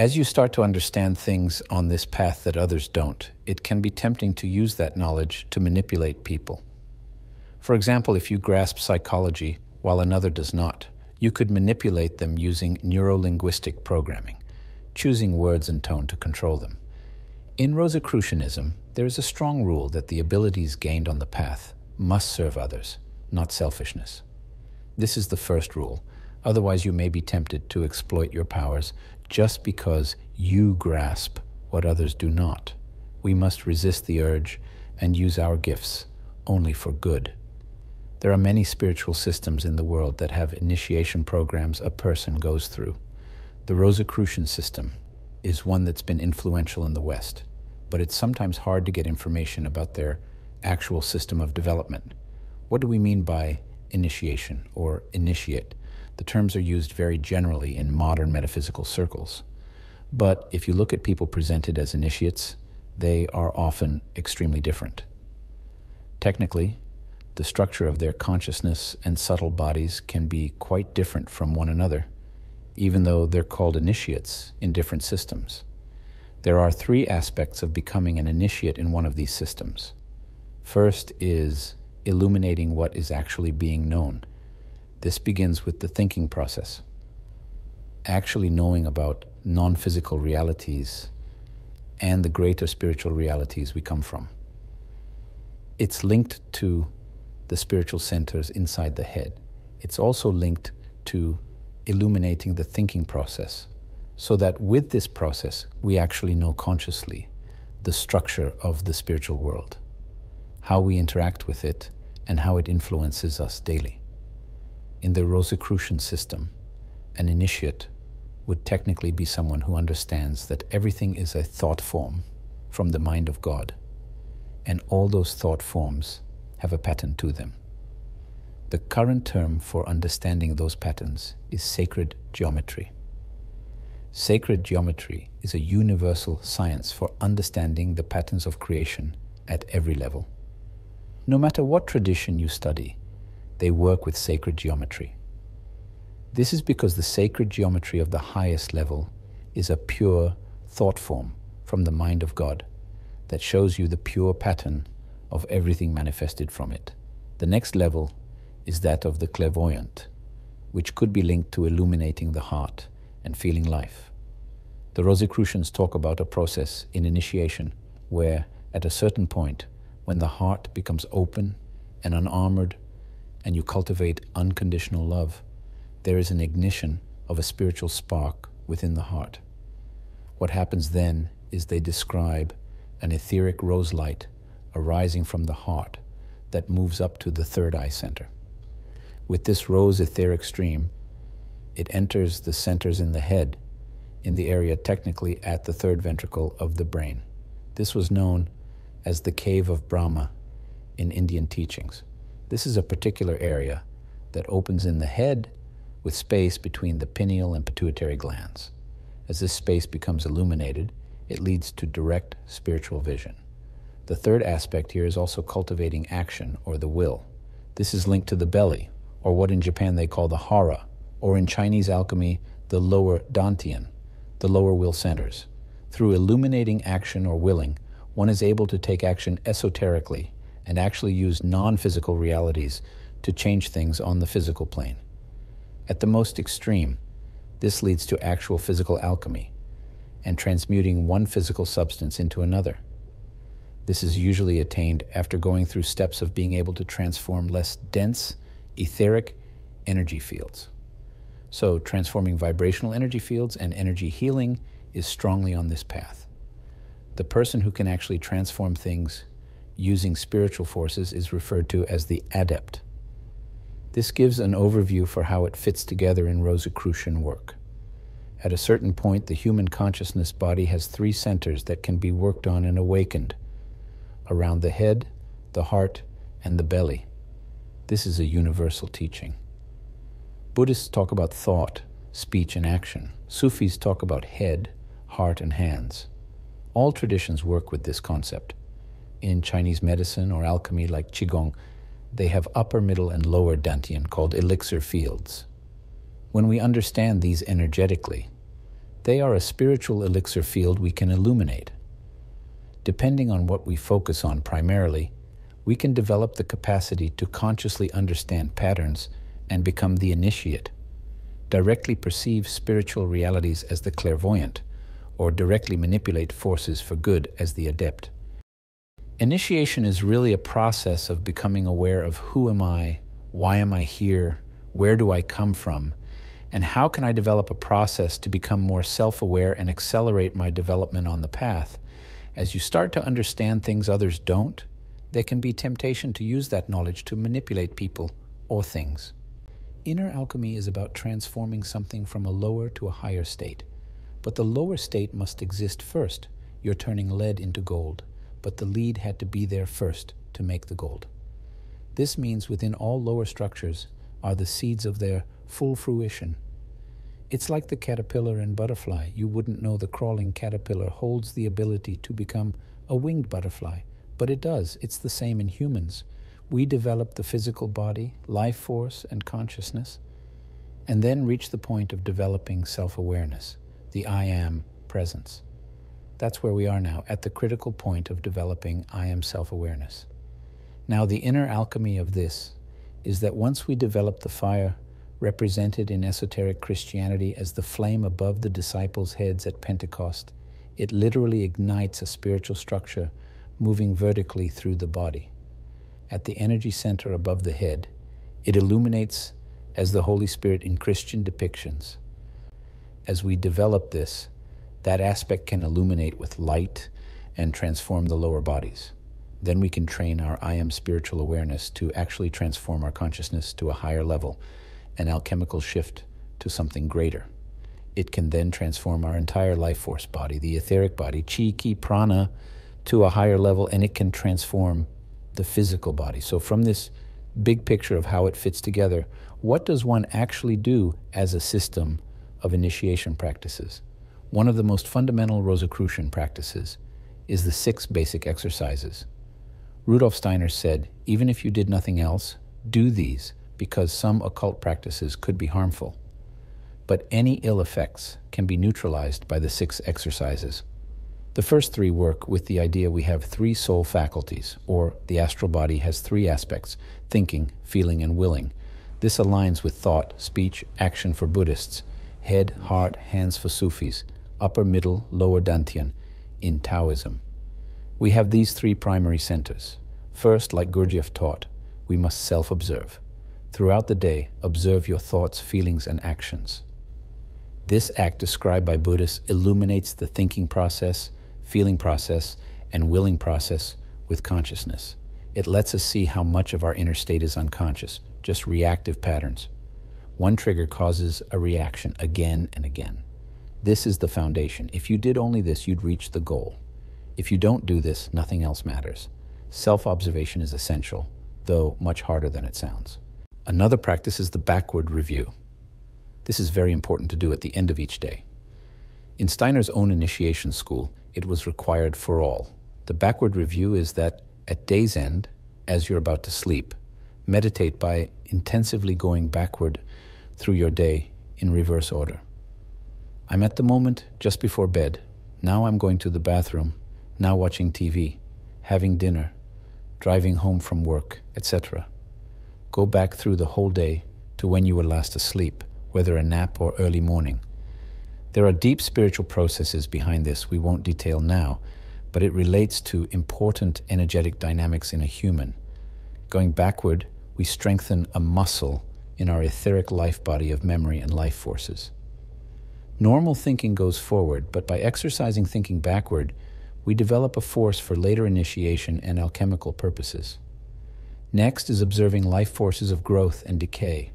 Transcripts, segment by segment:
As you start to understand things on this path that others don't, it can be tempting to use that knowledge to manipulate people. For example, if you grasp psychology while another does not, you could manipulate them using neuro-linguistic programming, choosing words and tone to control them. In Rosicrucianism, there is a strong rule that the abilities gained on the path must serve others, not selfishness. This is the first rule. Otherwise, you may be tempted to exploit your powers just because you grasp what others do not. We must resist the urge and use our gifts only for good. There are many spiritual systems in the world that have initiation programs a person goes through. The Rosicrucian system is one that's been influential in the West, but it's sometimes hard to get information about their actual system of development. What do we mean by initiation or initiate? The terms are used very generally in modern metaphysical circles. But if you look at people presented as initiates, they are often extremely different. Technically, the structure of their consciousness and subtle bodies can be quite different from one another, even though they're called initiates in different systems. There are three aspects of becoming an initiate in one of these systems. First is illuminating what is actually being known. This begins with the thinking process, actually knowing about non-physical realities and the greater spiritual realities we come from. It's linked to the spiritual centers inside the head. It's also linked to illuminating the thinking process, so that with this process, we actually know consciously the structure of the spiritual world, how we interact with it, and how it influences us daily. In the Rosicrucian system, an initiate would technically be someone who understands that everything is a thought form from the mind of God, and all those thought forms have a pattern to them. The current term for understanding those patterns is sacred geometry. Sacred geometry is a universal science for understanding the patterns of creation at every level. No matter what tradition you study, they work with sacred geometry. This is because the sacred geometry of the highest level is a pure thought form from the mind of God that shows you the pure pattern of everything manifested from it. The next level is that of the clairvoyant, which could be linked to illuminating the heart and feeling life. The Rosicrucians talk about a process in initiation where, at a certain point, when the heart becomes open and unarmored and you cultivate unconditional love, there is an ignition of a spiritual spark within the heart. What happens then is they describe an etheric rose light arising from the heart that moves up to the third eye center. With this rose etheric stream, it enters the centers in the head, in the area technically at the third ventricle of the brain. This was known as the cave of Brahma in Indian teachings. This is a particular area that opens in the head with space between the pineal and pituitary glands. As this space becomes illuminated, it leads to direct spiritual vision. The third aspect here is also cultivating action, or the will. This is linked to the belly, or what in Japan they call the hara, or in Chinese alchemy, the lower dantian, the lower will centers. Through illuminating action or willing, one is able to take action esoterically and actually use non-physical realities to change things on the physical plane. At the most extreme, this leads to actual physical alchemy and transmuting one physical substance into another. This is usually attained after going through steps of being able to transform less dense, etheric energy fields. So transforming vibrational energy fields and energy healing is strongly on this path. The person who can actually transform things using spiritual forces is referred to as the adept. This gives an overview for how it fits together in Rosicrucian work. At a certain point, the human consciousness body has three centers that can be worked on and awakened: around the head, the heart, and the belly. This is a universal teaching. Buddhists talk about thought, speech, and action. Sufis talk about head, heart, and hands. All traditions work with this concept. In Chinese medicine or alchemy like Qigong, they have upper, middle, and lower dantian called elixir fields. When we understand these energetically, They are a spiritual elixir field we can illuminate. Depending on what we focus on primarily, we can develop the capacity to consciously understand patterns and become the initiate, directly perceive spiritual realities as the clairvoyant, or directly manipulate forces for good as the adept. Initiation is really a process of becoming aware of who am I, why am I here, where do I come from, and how can I develop a process to become more self-aware and accelerate my development on the path. As you start to understand things others don't, there can be temptation to use that knowledge to manipulate people or things. Inner alchemy is about transforming something from a lower to a higher state. But the lower state must exist first. You're turning lead into gold, but the lead had to be there first to make the gold. This means within all lower structures are the seeds of their full fruition. It's like the caterpillar and butterfly. You wouldn't know the crawling caterpillar holds the ability to become a winged butterfly, but it does. It's the same in humans. We develop the physical body, life force, and consciousness, and then reach the point of developing self-awareness, the I am presence. That's where we are now, at the critical point of developing I am self-awareness. Now, the inner alchemy of this is that once we develop the fire represented in esoteric Christianity as the flame above the disciples' heads at Pentecost, it literally ignites a spiritual structure moving vertically through the body. At the energy center above the head, it illuminates as the Holy Spirit in Christian depictions. As we develop this, that aspect can illuminate with light and transform the lower bodies. Then we can train our I am spiritual awareness to actually transform our consciousness to a higher level, an alchemical shift to something greater. It can then transform our entire life force body, the etheric body, chi, ki, prana, to a higher level, and it can transform the physical body. So from this big picture of how it fits together, what does one actually do as a system of initiation practices? One of the most fundamental Rosicrucian practices is the 6 basic exercises. Rudolf Steiner said, even if you did nothing else, do these, because some occult practices could be harmful. But any ill effects can be neutralized by the 6 exercises. The first 3 work with the idea we have 3 soul faculties, or the astral body has 3 aspects: thinking, feeling, and willing. This aligns with thought, speech, action for Buddhists, head, heart, hands for Sufis, upper, middle, lower Dantian in Taoism. We have these 3 primary centers. First, like Gurdjieff taught, we must self-observe. Throughout the day, observe your thoughts, feelings, and actions. This act described by Buddhists illuminates the thinking process, feeling process, and willing process with consciousness. It lets us see how much of our inner state is unconscious, just reactive patterns. One trigger causes a reaction again and again. This is the foundation. If you did only this, you'd reach the goal. If you don't do this, nothing else matters. Self-observation is essential, though much harder than it sounds. Another practice is the backward review. This is very important to do at the end of each day. In Steiner's own initiation school, it was required for all. The backward review is that at day's end, as you're about to sleep, meditate by intensively going backward through your day in reverse order. I'm at the moment just before bed. Now I'm going to the bathroom, now watching TV, having dinner, driving home from work, etc. Go back through the whole day to when you were last asleep, whether a nap or early morning. There are deep spiritual processes behind this we won't detail now, but it relates to important energetic dynamics in a human. Going backward, we strengthen a muscle in our etheric life body of memory and life forces. Normal thinking goes forward, but by exercising thinking backward, we develop a force for later initiation and alchemical purposes. Next is observing life forces of growth and decay.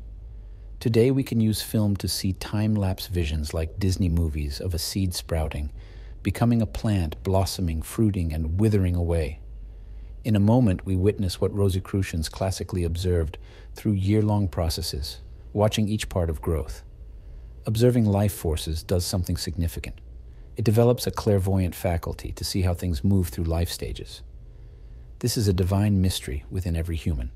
Today we can use film to see time-lapse visions like Disney movies of a seed sprouting, becoming a plant, blossoming, fruiting, and withering away. In a moment, we witness what Rosicrucians classically observed through year-long processes, watching each part of growth. Observing life forces does something significant. It develops a clairvoyant faculty to see how things move through life stages. This is a divine mystery within every human.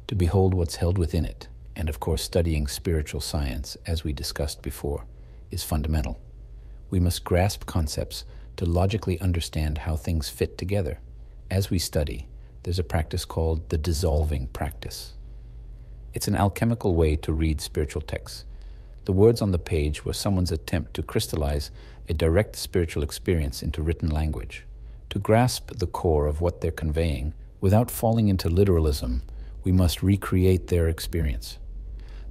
To behold what's held within it, and of course studying spiritual science, as we discussed before, is fundamental. We must grasp concepts to logically understand how things fit together. As we study, there's a practice called the dissolving practice. It's an alchemical way to read spiritual texts. The words on the page were someone's attempt to crystallize a direct spiritual experience into written language. To grasp the core of what they're conveying, without falling into literalism, we must recreate their experience.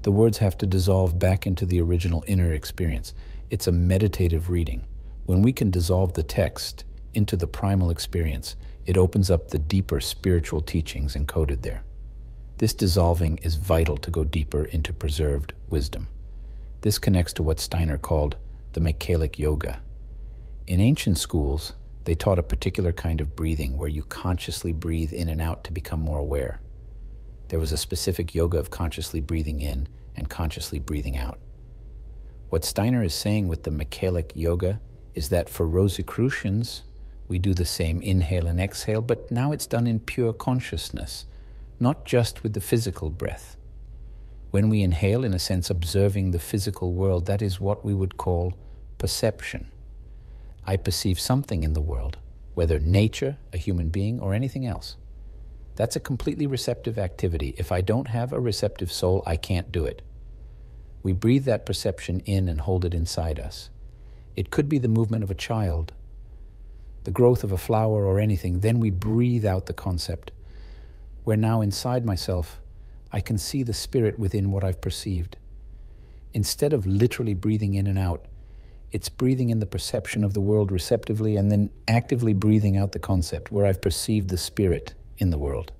The words have to dissolve back into the original inner experience. It's a meditative reading. When we can dissolve the text into the primal experience, it opens up the deeper spiritual teachings encoded there. This dissolving is vital to go deeper into preserved wisdom. This connects to what Steiner called the Michelic Yoga. In ancient schools, they taught a particular kind of breathing where you consciously breathe in and out to become more aware. There was a specific yoga of consciously breathing in and consciously breathing out. What Steiner is saying with the Michelic Yoga is that for Rosicrucians, we do the same inhale and exhale, but now it's done in pure consciousness, not just with the physical breath. When we inhale, in a sense, observing the physical world, that is what we would call perception. I perceive something in the world, whether nature, a human being, or anything else. That's a completely receptive activity. If I don't have a receptive soul, I can't do it. We breathe that perception in and hold it inside us. It could be the movement of a child, the growth of a flower or anything. Then we breathe out the concept, where now inside myself, I can see the spirit within what I've perceived. Instead of literally breathing in and out, it's breathing in the perception of the world receptively and then actively breathing out the concept where I've perceived the spirit in the world.